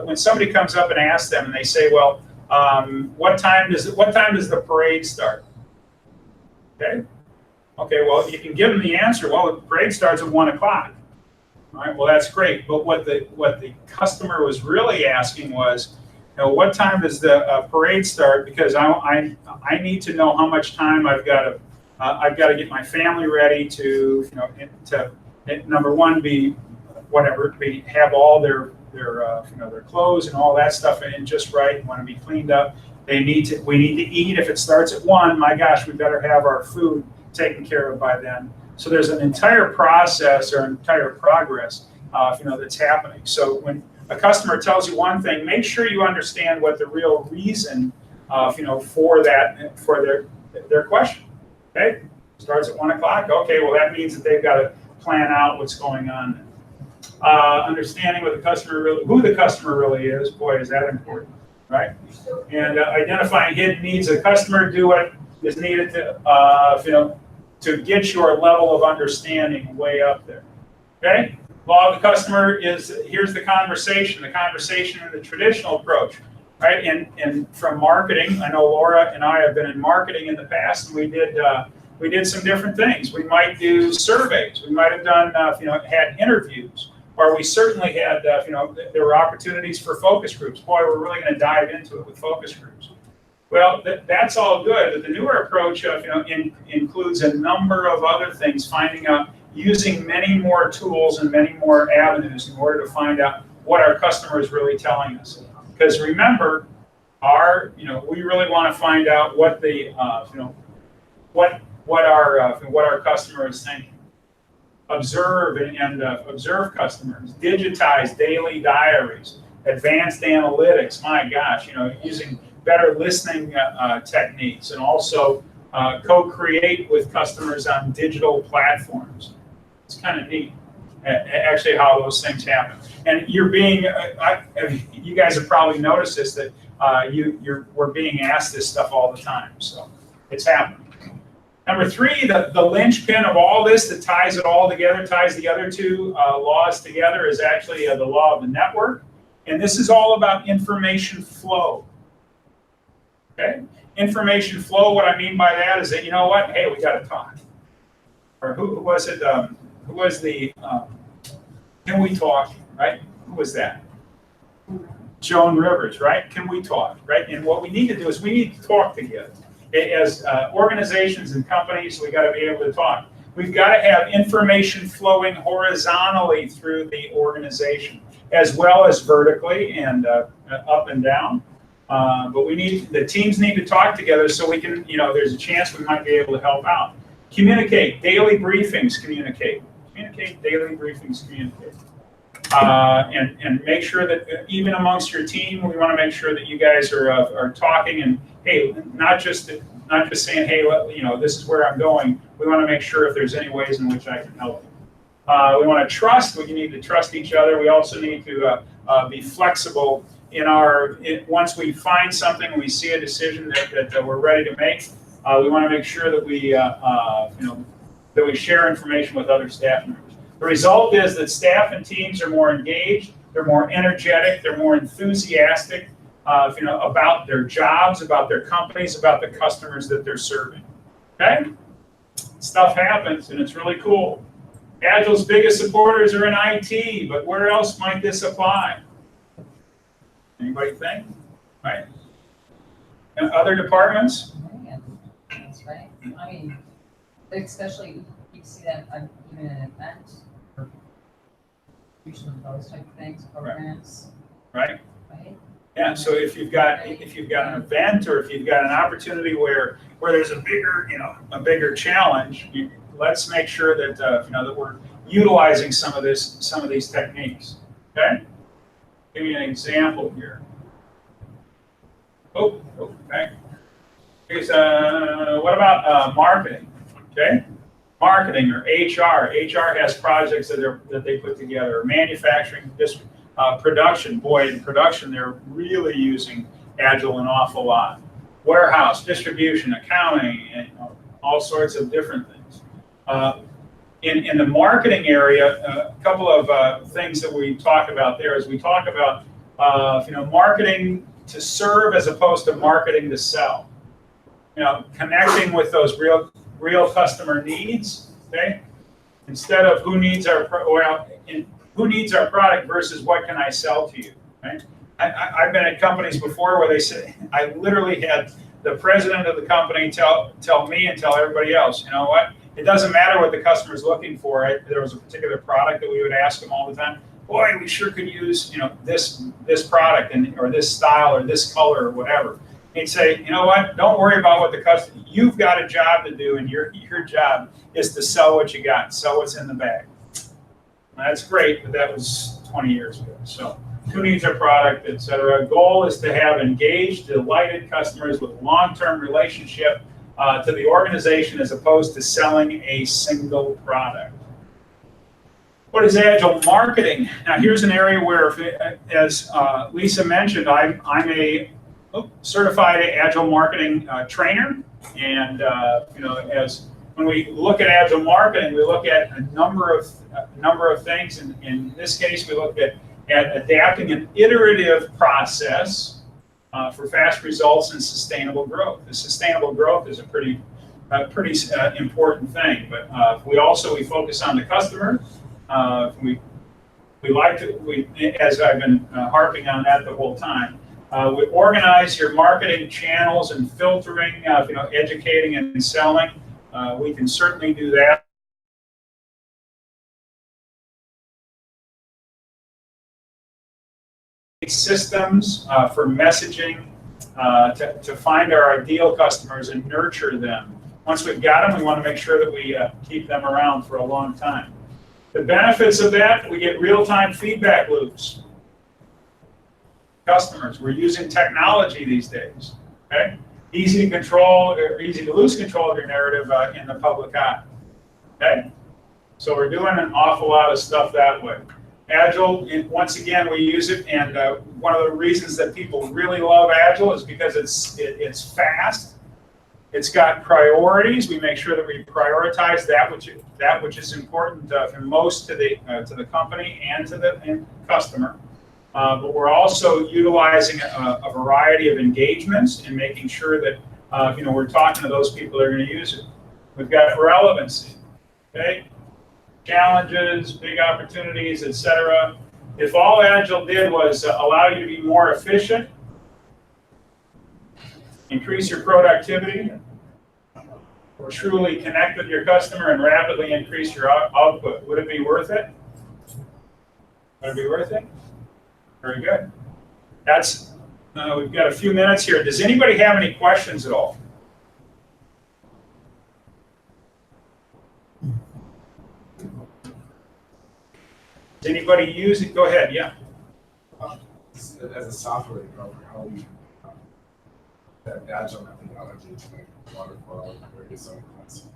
when somebody comes up and asks them, and they say, well, what time does the parade start? Okay, well, you can give them the answer. Well, the parade starts at 1 o'clock. All right, well, that's great. But what the customer was really asking was, what time does the parade start? Because I need to know how much time I've got to get my family ready to number one, have all their clothes and all that stuff in just right, and want to be cleaned up. We need to eat. If it starts at 1, my gosh, we better have our food taken care of by then. So there's an entire process or entire progress, that's happening. So when a customer tells you one thing, make sure you understand what the real reason, for their question. Okay, starts at 1 o'clock. Okay, well that means that they've got to plan out what's going on. Understanding what who the customer really is. Boy, is that important, right? And identifying hidden needs of the customer. Do what is needed to get your level of understanding way up there. Okay? Law of the customer is, here's the conversation in the traditional approach, right? And from marketing, I know Laura and I have been in marketing in the past, and we did some different things. We might do surveys. We might have done, had interviews, or we certainly had, there were opportunities for focus groups. Boy, we're really going to dive into it with focus groups. Well, that's all good, but the newer approach includes a number of other things, finding out, using many more tools and many more avenues in order to find out what our customer is really telling us. Because remember, we really want to find out what the what our customer is thinking. Observe and observe customers. Digitize daily diaries. Advanced analytics. My gosh, using better listening techniques, and also co-create with customers on digital platforms. It's kind of neat, actually, how those things happen. And you're being, you guys have probably noticed this, that we're being asked this stuff all the time, so it's happening. Number 3, the linchpin of all this that ties it all together, ties the other two laws together, is actually the law of the network. And this is all about information flow. Okay? Information flow, what I mean by that is that, hey, we got to talk. Or who was it? Who was the, can we talk, right? Who was that? Joan Rivers, right? Can we talk, right? And what we need to do is we need to talk together. As organizations and companies, we got to be able to talk. We've got to have information flowing horizontally through the organization, as well as vertically and up and down. But the teams need to talk together so we can, there's a chance we might be able to help out. Communicate, daily briefings, communicate. Communicate, daily briefings, communicate. And make sure that even amongst your team, we want to make sure that you guys are talking, and hey, not just saying, hey, this is where I'm going. We want to make sure if there's any ways in which I can help you. We want to trust. We need to trust each other. We also need to be flexible once we find something, we see a decision that we're ready to make. We want to make sure that we share information with other staff members. The result is that staff and teams are more engaged, they're more energetic, they're more enthusiastic, about their jobs, about their companies, about the customers that they're serving. Okay? Stuff happens, and it's really cool. Agile's biggest supporters are in IT, but where else might this apply? Anybody think? Right? And other departments? That's right. I mean, especially you see that even in events, or those type of things, programs. Right. Right? Yeah, so if you've got an event or if you've got an opportunity where there's a bigger challenge, let's make sure that that we're utilizing some of these techniques. Okay, give me an example here. Oh, okay. Here's what about marketing? Okay, marketing or HR. HR has projects that they put together. Manufacturing, production. Boy, in production, they're really using Agile an awful lot. Warehouse, distribution, accounting, and all sorts of different things. In the marketing area, a couple of things that we talk about there is we talk about marketing to serve as opposed to marketing to sell. Connecting with those real customer needs. Okay, instead of who needs our product versus what can I sell to you. Right? I've been at companies before where they say I literally had the president of the company tell me and tell everybody else, you know what? It doesn't matter what the customer's looking for. There was a particular product that we would ask them all the time. Boy, we sure could use this product or this style or this color or whatever. He'd say, you know what? Don't worry about what the customer. You've got a job to do, and your job is to sell what you got, sell what's in the bag. That's great, but that was 20 years ago. So who needs our product, et cetera. Goal is to have engaged, delighted customers with long-term relationship to the organization as opposed to selling a single product. What is Agile marketing? Now here's an area where, as Lisa mentioned, I'm a certified Agile marketing trainer, and as when we look at Agile marketing, we look at a number of things. In this case, we look at adapting an iterative process for fast results and sustainable growth. The sustainable growth is a pretty important thing, but we focus on the customer. We as I've been harping on that the whole time. We organize your marketing channels and filtering, educating and selling. We can certainly do that. Systems for messaging to find our ideal customers and nurture them. Once we've got them, we want to make sure that we keep them around for a long time. The benefits of that, we get real-time feedback loops. Customers, we're using technology these days. Okay, easy to control or easy to lose control of your narrative in the public eye. Okay, so we're doing an awful lot of stuff that way. Agile, once again, we use it, and one of the reasons that people really love Agile is because it's fast. It's got priorities. We make sure that we prioritize that which is important for most to the company and to the customer. But we're also utilizing a variety of engagements and making sure that we're talking to those people that are going to use it. We've got relevancy. Okay. Challenges, big opportunities, etc. If all Agile did was allow you to be more efficient, increase your productivity, or truly connect with your customer and rapidly increase your output, would it be worth it? Would it be worth it? Very good. That's we've got a few minutes here. Does anybody have any questions at all? Does anybody use it? Go ahead, yeah. As a software developer, how do you that Agile methodology to like waterfall or is some classic?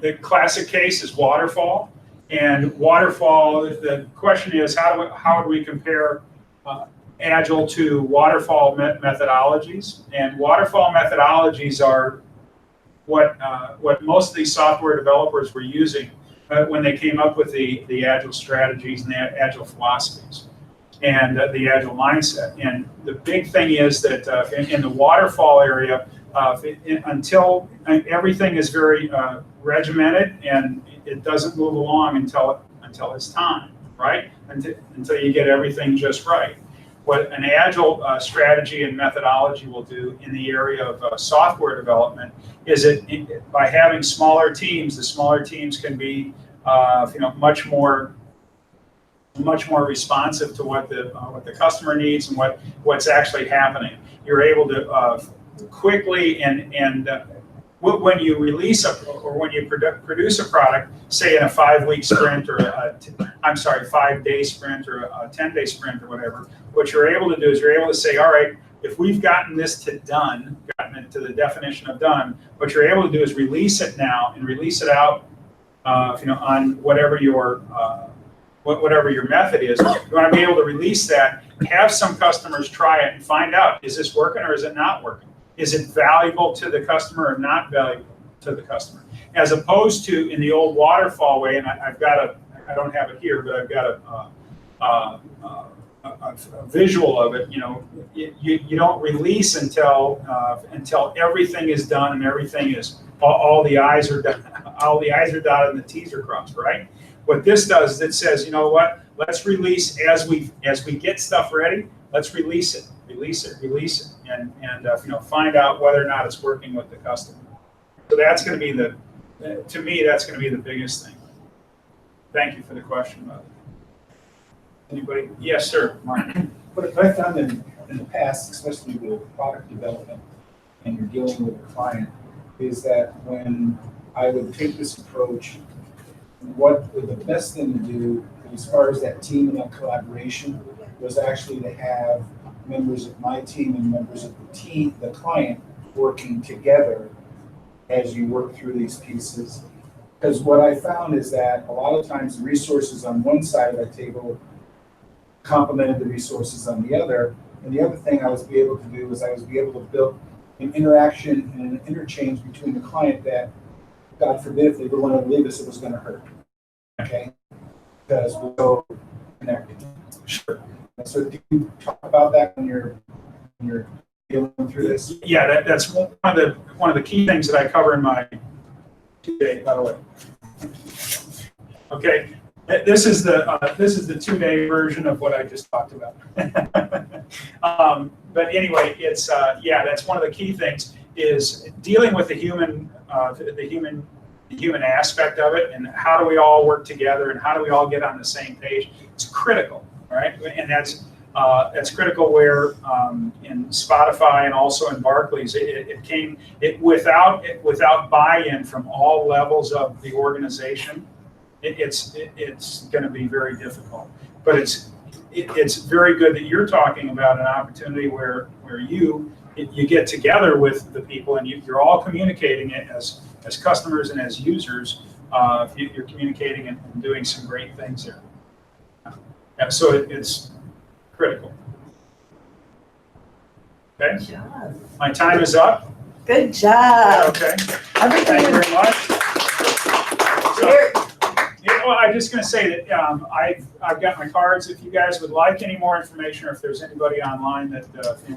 The classic case is waterfall, and waterfall. The question is how would we compare Agile to waterfall methodologies? And waterfall methodologies are what most of these software developers were using when they came up with the Agile strategies and the Agile philosophies and the Agile mindset. And the big thing is that in the waterfall area, until everything is very regimented and it doesn't move along until it's time, right? Until you get everything just right. What an Agile strategy and methodology will do in the area of software development is by having smaller teams, the smaller teams can be much more much more responsive to what the customer needs and what's actually happening. You're able to quickly and when you release or when you produce a product, say in a 5-week sprint or 5-day sprint or a 10-day sprint or whatever, what you're able to do is you're able to say, all right, if we've gotten this to done, gotten it to the definition of done, what you're able to do is release it now and release it out, on whatever your method is. You want to be able to release that, have some customers try it and find out, is this working or is it not working? Is it valuable to the customer or not valuable to the customer? As opposed to in the old waterfall way, and I don't have it here, but I've got a visual of it. You don't release until everything is done and everything is all the I's are done, all the I's are dotted and the T's are crossed, right? What this does is it says, you know what? Let's release as we get stuff ready. Let's release it, and find out whether or not it's working with the customer. So that's going to be to me, that's going to be the biggest thing. Thank you for the question, Mother. Anybody? Yes, sir, Mark. What I found in the past, especially with product development, and you're dealing with a client, is that when I would take this approach, what the best thing to do as far as that team and that collaboration was actually to have members of my team and members of the client working together as you work through these pieces. Because what I found is that a lot of times the resources on one side of that table complemented the resources on the other. And the other thing I was able to do was I was able to build an interaction and an interchange between the client that, God forbid, if they were going to leave us, it was going to hurt. Okay? Because we're so connected. Sure. So do you talk about that when you're dealing through this? Yeah, that's one of the key things that I cover in my 2-day, by the way. Okay, this is the 2-day version of what I just talked about. But anyway, it's that's one of the key things is dealing with the human aspect of it, and how do we all work together, and how do we all get on the same page? It's critical, right? And that's critical where in Spotify and also in Barclays, without buy-in from all levels of the organization, it's going to be very difficult. But it's very good that you're talking about an opportunity where you get together with the people and you're all communicating it as customers and as users. You're communicating and doing some great things there. So it's critical. Okay. Good job. My time is up. Good job. Okay. Everything Thank you very much. Here. Well, I'm just going to say that I've got my cards. If you guys would like any more information, or if there's anybody online that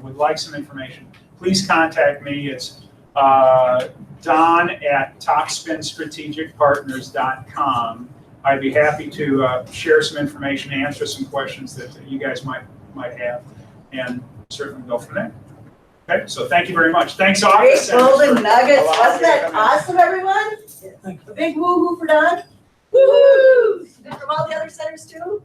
would like some information, please contact me. It's Don at TopSpinStrategicPartners.com. I'd be happy to share some information, answer some questions that you guys might have, and certainly go from there. Okay, so thank you very much. Thanks, Great Office. golden nuggets. allowing Wasn't me to that come in. awesome, everyone? A big woo-hoo for Don. Woo-hoo! From all the other centers too.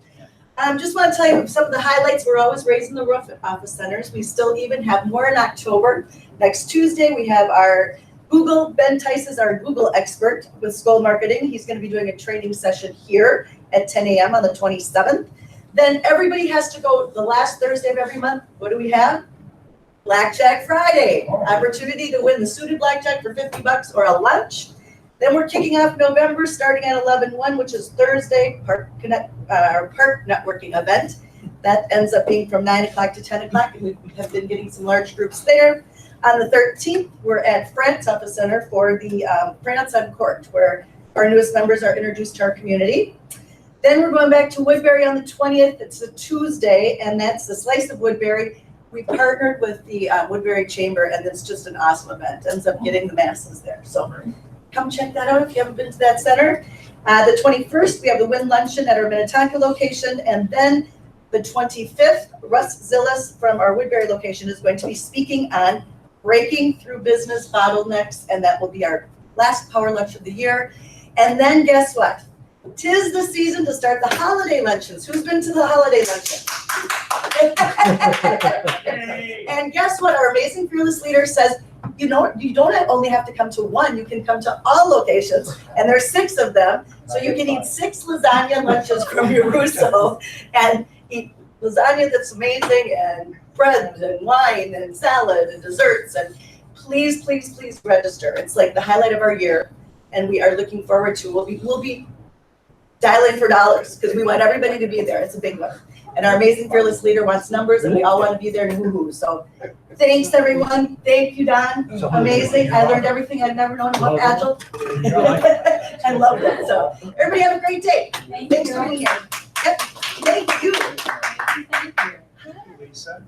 Just want to tell you some of the highlights. We're always raising the roof at office centers. We still even have more in October. Next Tuesday, we have our Ben Tice is our Google expert with Skoll Marketing. He's going to be doing a training session here at 10 a.m. on the 27th. Then everybody has to go the last Thursday of every month. What do we have? Blackjack Friday. Opportunity to win the suited blackjack for $50 or a lunch. Then we're kicking off November, starting at 11/1, which is Thursday, our park networking event. That ends up being from 9 o'clock to 10 o'clock, and we have been getting some large groups there. On the 13th, we're at France Office Center for the France on Court, where our newest members are introduced to our community. Then we're going back to Woodbury on the 20th. It's a Tuesday, and that's the Slice of Woodbury. We partnered with the Woodbury Chamber, and it's just an awesome event. Ends up getting the masses there. So come check that out if you haven't been to that center. The 21st, we have the Win Luncheon at our Minnetonka location, and then the 25th, Russ Zillis from our Woodbury location is going to be speaking on breaking through business bottlenecks, and that will be our last PowerLunch of the year. And then guess what? 'Tis the season to start the holiday luncheons. Who's been to the holiday luncheon? Yay. And guess what? Our amazing fearless leader says, you don't only have to come to one, you can come to all locations. And there's 6 of them. So you can eat 6 lasagna lunches from your Russo and eat lasagna that's amazing, and bread and wine and salad and desserts. And please, please, please register. It's like the highlight of our year. And we are looking forward to, we'll be dialing for dollars because we want everybody to be there. It's a big one. And our amazing fearless leader wants numbers, and we all want to be there and woo-hoo. So thanks, everyone. Thank you, Don. Amazing. I learned everything I'd never known about Agile. I love that. So everybody have a great day. Thanks for being here. Yep. Thank you. Thank you. Lisa.